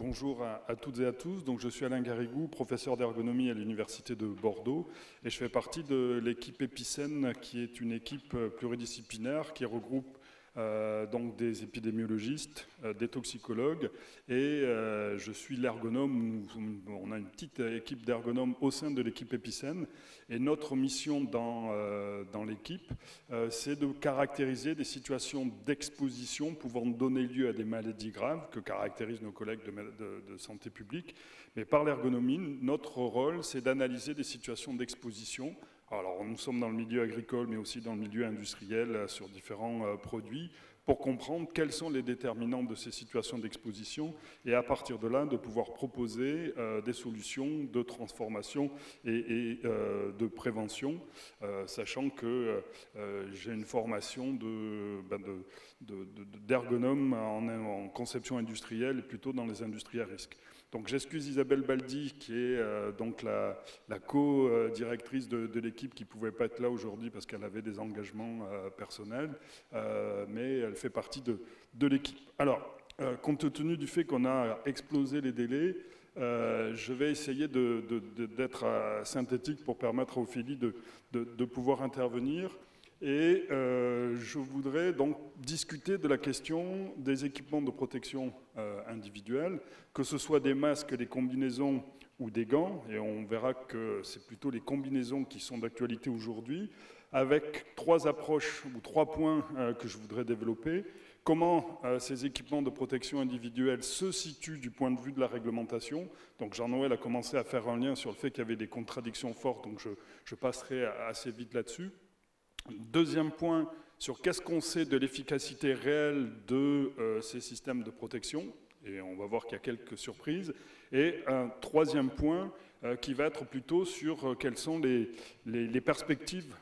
Bonjour à toutes et à tous. Donc, je suis Alain Garrigou, professeur d'ergonomie à l'Université de Bordeaux et je fais partie de l'équipe Epicène qui est une équipe pluridisciplinaire qui regroupe donc des épidémiologistes, des toxicologues et je suis l'ergonome. On a une petite équipe d'ergonomes au sein de l'équipe Epicène et notre mission dans l'équipe, c'est de caractériser des situations d'exposition pouvant donner lieu à des maladies graves que caractérisent nos collègues de santé publique. Mais par l'ergonomie, notre rôle, c'est d'analyser des situations d'exposition. Alors, nous sommes dans le milieu agricole, mais aussi dans le milieu industriel sur différents produits, pour comprendre quels sont les déterminants de ces situations d'exposition et à partir de là, de pouvoir proposer des solutions de transformation et de prévention, sachant que j'ai une formation d'ergonome en conception industrielle et plutôt dans les industries à risque. Donc j'excuse Isabelle Baldi, qui est donc la co-directrice de l'équipe, qui ne pouvait pas être là aujourd'hui parce qu'elle avait des engagements personnels, mais elle fait partie de l'équipe. Alors, compte tenu du fait qu'on a explosé les délais, je vais essayer d'être synthétique pour permettre à Ophélie de pouvoir intervenir. Et je voudrais donc discuter de la question des équipements de protection individuelle, que ce soit des masques, des combinaisons ou des gants, et on verra que c'est plutôt les combinaisons qui sont d'actualité aujourd'hui, avec trois approches ou trois points que je voudrais développer. Comment ces équipements de protection individuelle se situent du point de vue de la réglementation. Donc Jean-Noël a commencé à faire un lien sur le fait qu'il y avait des contradictions fortes, donc je passerai assez vite là-dessus. Deuxième point, sur qu'est-ce qu'on sait de l'efficacité réelle de ces systèmes de protection, et on va voir qu'il y a quelques surprises. Et un troisième point qui va être plutôt sur quelles sont les perspectives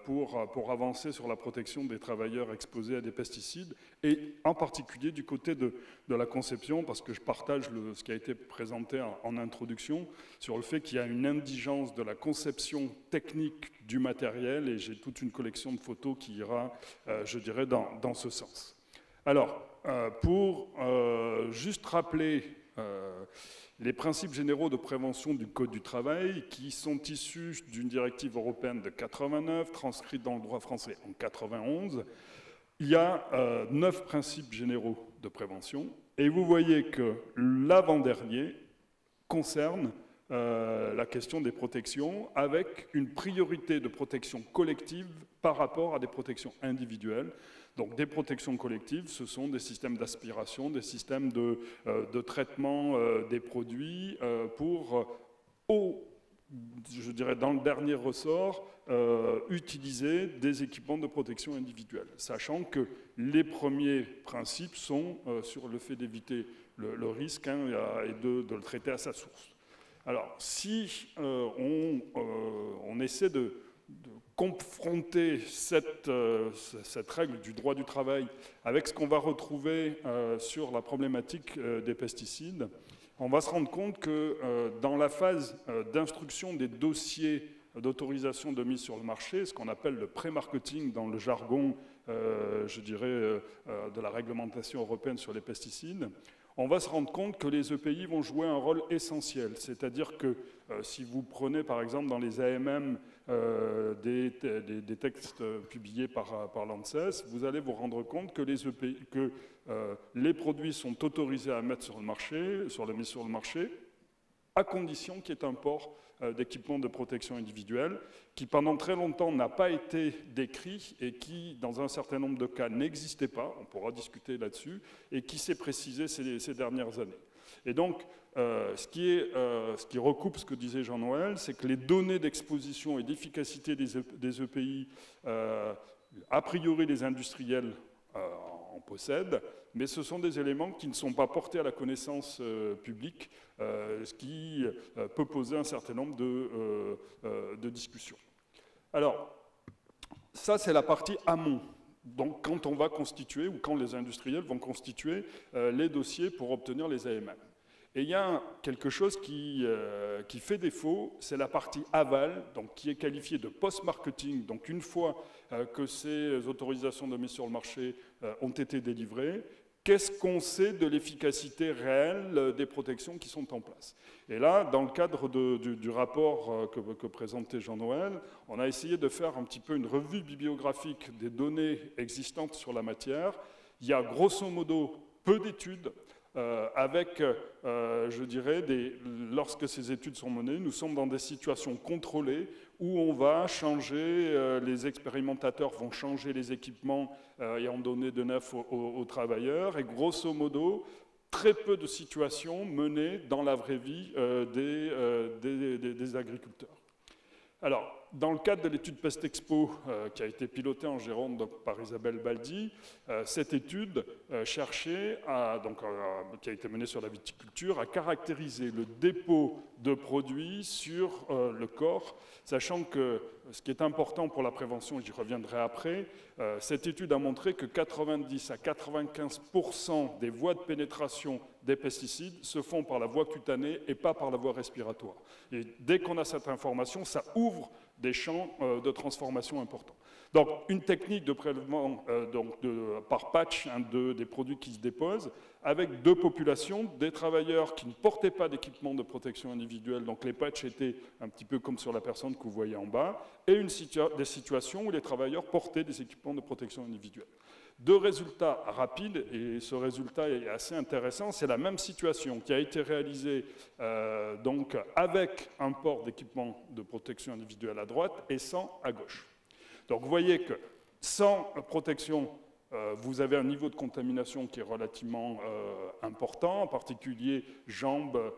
pour avancer sur la protection des travailleurs exposés à des pesticides, et en particulier du côté de la conception, parce que je partage ce qui a été présenté en introduction, sur le fait qu'il y a une indigence de la conception technique du matériel, et j'ai toute une collection de photos qui ira, je dirais, dans ce sens. Alors, pour juste rappeler les principes généraux de prévention du Code du travail, qui sont issus d'une directive européenne de 89, transcrite dans le droit français en 91, il y a 9 principes généraux de prévention, et vous voyez que l'avant-dernier concerne la question des protections, avec une priorité de protection collective par rapport à des protections individuelles. Donc des protections collectives, ce sont des systèmes d'aspiration, des systèmes de traitement des produits pour, je dirais dans le dernier ressort, utiliser des équipements de protection individuelle, sachant que les premiers principes sont sur le fait d'éviter le risque et de le traiter à sa source. Alors, si on essaie de confronter cette règle du droit du travail avec ce qu'on va retrouver sur la problématique des pesticides, on va se rendre compte que dans la phase d'instruction des dossiers d'autorisation de mise sur le marché, ce qu'on appelle le pré-marketing dans le jargon, je dirais, de la réglementation européenne sur les pesticides, on va se rendre compte que les EPI vont jouer un rôle essentiel. C'est-à-dire que si vous prenez par exemple dans les AMM des textes publiés par l'ANSES, vous allez vous rendre compte que les produits sont autorisés à mettre sur le marché, sur la mise sur le marché, à condition qu'il y ait un port d'équipements de protection individuelle qui pendant très longtemps n'a pas été décrit et qui, dans un certain nombre de cas, n'existait pas, on pourra discuter là-dessus, et qui s'est précisé ces dernières années. Et donc, ce qui recoupe ce que disait Jean-Noël, c'est que les données d'exposition et d'efficacité des EPI, a priori les industriels en possèdent, mais ce sont des éléments qui ne sont pas portés à la connaissance publique, ce qui peut poser un certain nombre de discussions. Alors, ça c'est la partie amont. Donc quand on va constituer, ou quand les industriels vont constituer les dossiers pour obtenir les AMM. Et il y a quelque chose qui fait défaut, c'est la partie aval, donc qui est qualifiée de post-marketing. Donc une fois que ces autorisations de mise sur le marché ont été délivrées, qu'est-ce qu'on sait de l'efficacité réelle des protections qui sont en place. Et là, dans le cadre du rapport que présentait Jean-Noël, on a essayé de faire un petit peu une revue bibliographique des données existantes sur la matière. Il y a grosso modo peu d'études avec, je dirais, lorsque ces études sont menées, nous sommes dans des situations contrôlées où on va changer, les expérimentateurs vont changer les équipements et en donner de neuf aux travailleurs, et grosso modo, très peu de situations menées dans la vraie vie des agriculteurs. Alors, dans le cadre de l'étude PestExpo qui a été pilotée en Gironde donc, par Isabelle Baldi, cette étude cherchait, qui a été menée sur la viticulture, à caractériser le dépôt de produits sur le corps, sachant que ce qui est important pour la prévention, et j'y reviendrai après, cette étude a montré que 90 à 95% des voies de pénétration des pesticides se font par la voie cutanée et pas par la voie respiratoire. Et dès qu'on a cette information, ça ouvre des champs de transformation importants. Donc, une technique de prélèvement par patch des produits qui se déposent, avec deux populations, des travailleurs qui ne portaient pas d'équipement de protection individuelle, donc les patchs étaient un petit peu comme sur la personne que vous voyez en bas, et des situations où les travailleurs portaient des équipements de protection individuelle. Deux résultats rapides, et ce résultat est assez intéressant, c'est la même situation qui a été réalisée donc avec un port d'équipement de protection individuelle à droite et sans à gauche. Donc vous voyez que sans protection, vous avez un niveau de contamination qui est relativement important, en particulier jambes,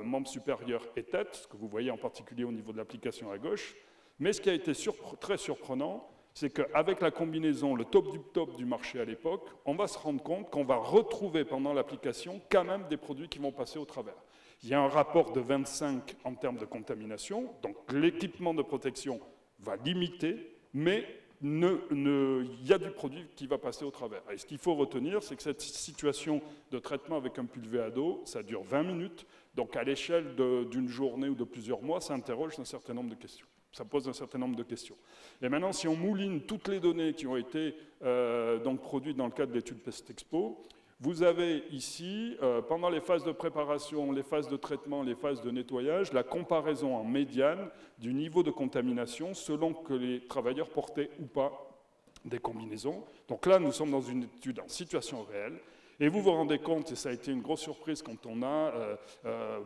membres supérieurs et tête, ce que vous voyez en particulier au niveau de l'application à gauche. Mais ce qui a été très surprenant, c'est qu'avec la combinaison, le top du marché à l'époque, on va se rendre compte qu'on va retrouver pendant l'application quand même des produits qui vont passer au travers. Il y a un rapport de 25 en termes de contamination, donc l'équipement de protection va limiter, mais il y a du produit qui va passer au travers. Et ce qu'il faut retenir, c'est que cette situation de traitement avec un pulvé à dos, ça dure 20 minutes, donc à l'échelle d'une journée ou de plusieurs mois, ça interroge un certain nombre de questions. Ça pose un certain nombre de questions. Et maintenant, si on mouline toutes les données qui ont été donc produites dans le cadre de l'étude PestExpo, vous avez ici, pendant les phases de préparation, les phases de traitement, les phases de nettoyage, la comparaison en médiane du niveau de contamination selon que les travailleurs portaient ou pas des combinaisons. Donc là, nous sommes dans une étude en situation réelle. Et vous vous rendez compte, et ça a été une grosse surprise quand on a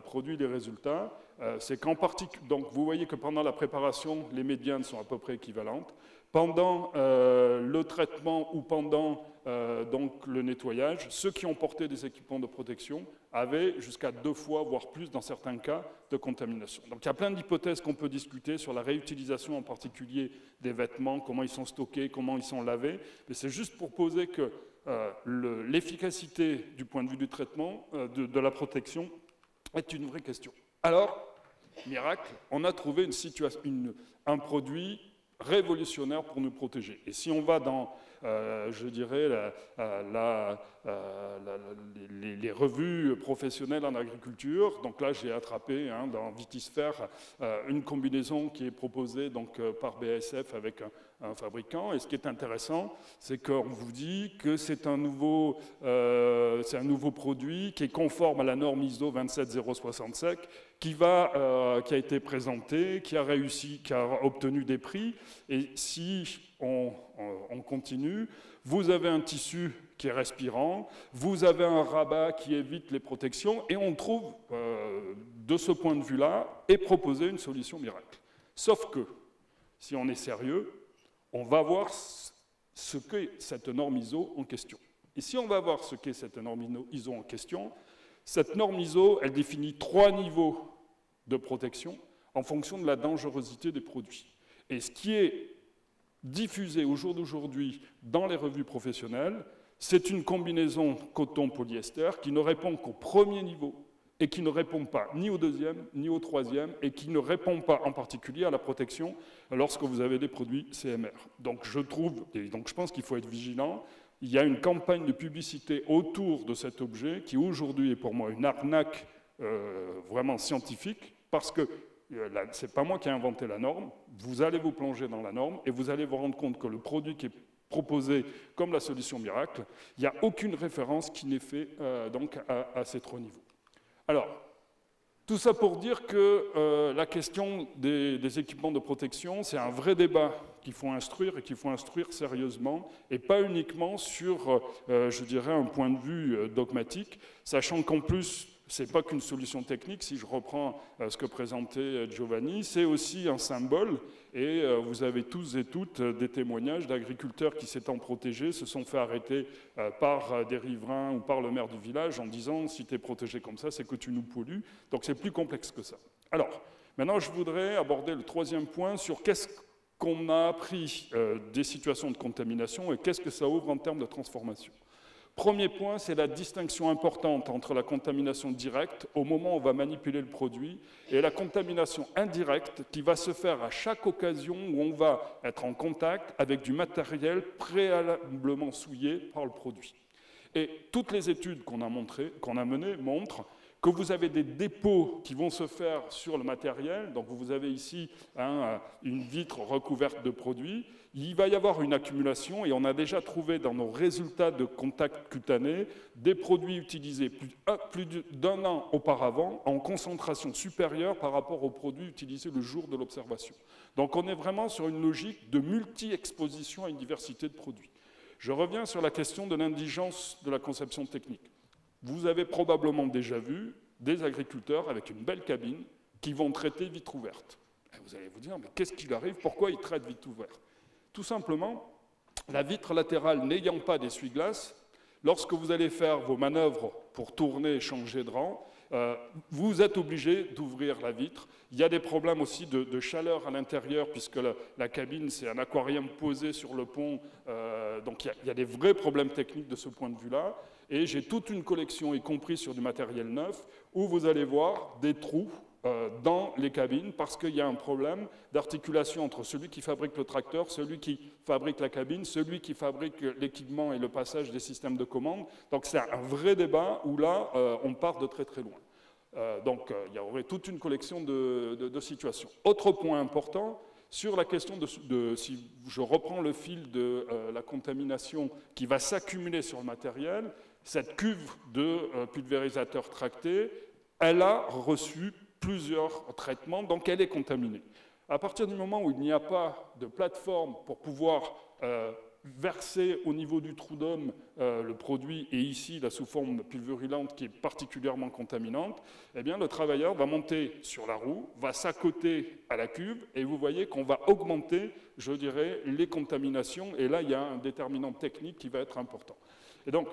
produit les résultats, c'est qu'en particulier, donc vous voyez que pendant la préparation, les médianes sont à peu près équivalentes. Pendant le traitement ou pendant donc le nettoyage, ceux qui ont porté des équipements de protection avaient jusqu'à 2 fois, voire plus dans certains cas, de contamination. Donc il y a plein d'hypothèses qu'on peut discuter sur la réutilisation en particulier des vêtements, comment ils sont stockés, comment ils sont lavés, mais c'est juste pour poser que l'efficacité du point de vue du traitement, de la protection, est une vraie question. Alors, miracle, on a trouvé un produit révolutionnaire pour nous protéger. Et si on va dans, je dirais, les revues professionnelles en agriculture, donc là j'ai attrapé dans Vitisphère une combinaison qui est proposée donc, par BASF avec un fabricant, et ce qui est intéressant, c'est qu'on vous dit que c'est un nouveau produit qui est conforme à la norme ISO 27065, qui a été présenté, qui a réussi, qui a obtenu des prix, et si on continue, vous avez un tissu qui est respirant, vous avez un rabat qui évite les protections, et on trouve, de ce point de vue-là, et proposer une solution miracle. Sauf que, si on est sérieux, on va voir ce qu'est cette norme ISO en question. Et si on va voir ce qu'est cette norme ISO en question, cette norme ISO, elle définit 3 niveaux de protection en fonction de la dangerosité des produits. Et ce qui est diffusé au jour d'aujourd'hui dans les revues professionnelles, c'est une combinaison coton-polyester qui ne répond qu'au premier niveau et qui ne répond pas ni au deuxième, ni au troisième, et qui ne répond pas en particulier à la protection lorsque vous avez des produits CMR. Donc je pense qu'il faut être vigilant. Il y a une campagne de publicité autour de cet objet qui aujourd'hui est pour moi une arnaque vraiment scientifique, parce que ce n'est pas moi qui ai inventé la norme, vous allez vous plonger dans la norme et vous allez vous rendre compte que le produit qui est proposée comme la solution miracle, il n'y a aucune référence qui n'est faite donc à ces 3 niveaux. Alors, tout ça pour dire que la question des équipements de protection, c'est un vrai débat qu'il faut instruire et qu'il faut instruire sérieusement et pas uniquement sur, je dirais, un point de vue dogmatique, sachant qu'en plus, ce n'est pas qu'une solution technique, si je reprends ce que présentait Giovanni, c'est aussi un symbole et vous avez tous et toutes des témoignages d'agriculteurs qui s'étant protégés se sont fait arrêter par des riverains ou par le maire du village en disant « si tu es protégé comme ça, c'est que tu nous pollues ». Donc c'est plus complexe que ça. Alors, maintenant je voudrais aborder le 3e point sur qu'est-ce qu'on a appris des situations de contamination et qu'est-ce que ça ouvre en termes de transformation. Premier point, c'est la distinction importante entre la contamination directe, au moment où on va manipuler le produit, et la contamination indirecte, qui va se faire à chaque occasion où on va être en contact avec du matériel préalablement souillé par le produit. Et toutes les études qu'on a menées montrent que vous avez des dépôts qui vont se faire sur le matériel, donc vous avez ici une vitre recouverte de produits, il va y avoir une accumulation et on a déjà trouvé dans nos résultats de contact cutané des produits utilisés plus d'un an auparavant en concentration supérieure par rapport aux produits utilisés le jour de l'observation. Donc on est vraiment sur une logique de multi-exposition à une diversité de produits. Je reviens sur la question de l'indigence de la conception technique. Vous avez probablement déjà vu des agriculteurs avec une belle cabine qui vont traiter vitre ouverte. Et vous allez vous dire, mais qu'est-ce qu'il arrive? Pourquoi ils traitent vitre ouverte? Tout simplement, la vitre latérale n'ayant pas d'essuie-glace, lorsque vous allez faire vos manœuvres pour tourner et changer de rang, vous êtes obligé d'ouvrir la vitre. Il y a des problèmes aussi de chaleur à l'intérieur, puisque la cabine, c'est un aquarium posé sur le pont, donc il y a des vrais problèmes techniques de ce point de vue-là. Et j'ai toute une collection, y compris sur du matériel neuf, où vous allez voir des trous dans les cabines, parce qu'il y a un problème d'articulation entre celui qui fabrique le tracteur, celui qui fabrique la cabine, celui qui fabrique l'équipement et le passage des systèmes de commande. Donc c'est un vrai débat où là, on part de très très loin. Donc il y aurait toute une collection de situations. Autre point important, sur la question si je reprends le fil de la contamination qui va s'accumuler sur le matériel, cette cuve de pulvérisateur tracté, elle a reçu plusieurs traitements, donc elle est contaminée. À partir du moment où il n'y a pas de plateforme pour pouvoir verser au niveau du trou d'homme le produit, et ici la sous forme pulvérilante qui est particulièrement contaminante, eh bien le travailleur va monter sur la roue, va s'accoter à la cuve, et vous voyez qu'on va augmenter, je dirais, les contaminations, et là il y a un déterminant technique qui va être important. Et donc,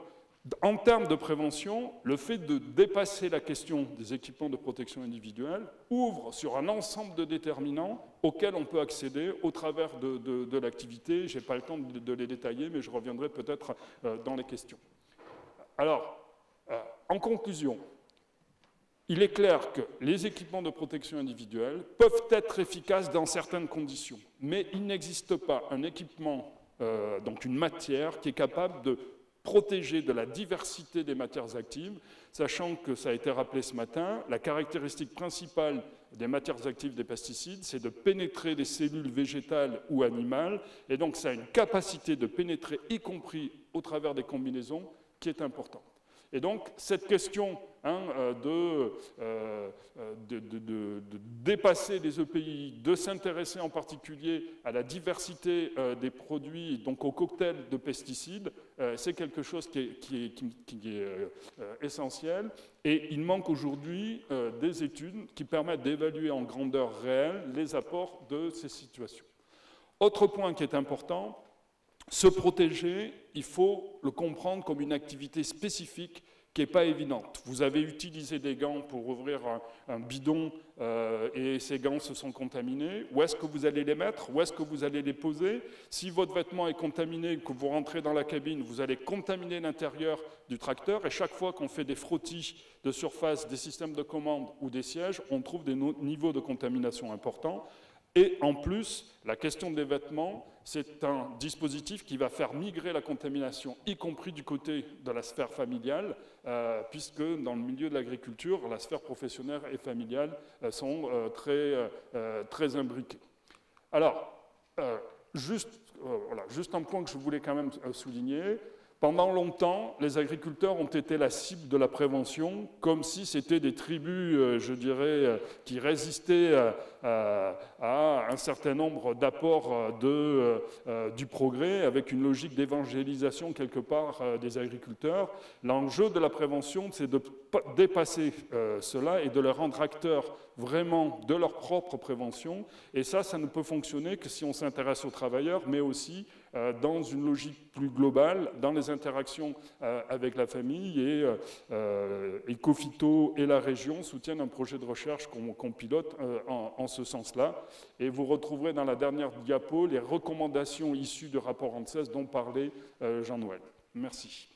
en termes de prévention, le fait de dépasser la question des équipements de protection individuelle ouvre sur un ensemble de déterminants auxquels on peut accéder au travers de l'activité. Je n'ai pas le temps de les détailler, mais je reviendrai peut-être dans les questions. Alors, en conclusion, il est clair que les équipements de protection individuelle peuvent être efficaces dans certaines conditions, mais il n'existe pas un équipement, donc une matière, qui est capable de protéger de la diversité des matières actives, sachant que, ça a été rappelé ce matin, la caractéristique principale des matières actives des pesticides, c'est de pénétrer des cellules végétales ou animales, et donc ça a une capacité de pénétrer, y compris au travers des combinaisons, qui est importante. Et donc, cette question de dépasser les EPI, de s'intéresser en particulier à la diversité des produits, donc au cocktail de pesticides, c'est quelque chose qui est essentiel. Et il manque aujourd'hui des études qui permettent d'évaluer en grandeur réelle les apports de ces situations. Autre point qui est important, se protéger, il faut le comprendre comme une activité spécifique qui n'est pas évidente. Vous avez utilisé des gants pour ouvrir un bidon et ces gants se sont contaminés. Où est-ce que vous allez les mettre? Où est-ce que vous allez les poser? Si votre vêtement est contaminé et que vous rentrez dans la cabine, vous allez contaminer l'intérieur du tracteur et chaque fois qu'on fait des frottis de surface des systèmes de commande ou des sièges, on trouve des niveaux de contamination importants. Et en plus, la question des vêtements, c'est un dispositif qui va faire migrer la contamination, y compris du côté de la sphère familiale, puisque dans le milieu de l'agriculture, la sphère professionnelle et familiale sont très imbriquées. Alors, juste voilà, juste un point que je voulais quand même souligner. Pendant longtemps, les agriculteurs ont été la cible de la prévention, comme si c'était des tribus, je dirais, qui résistaient à un certain nombre d'apports du progrès, avec une logique d'évangélisation quelque part des agriculteurs. L'enjeu de la prévention, c'est de dépasser cela et de les rendre acteurs vraiment de leur propre prévention. Et ça ne peut fonctionner que si on s'intéresse aux travailleurs, mais aussi dans une logique plus globale, dans les interactions avec la famille. Et Ecofito et la région soutiennent un projet de recherche qu'on pilote en ce sens-là. Et vous retrouverez dans la dernière diapo les recommandations issues du rapport ANSES dont parlait Jean-Noël. Merci.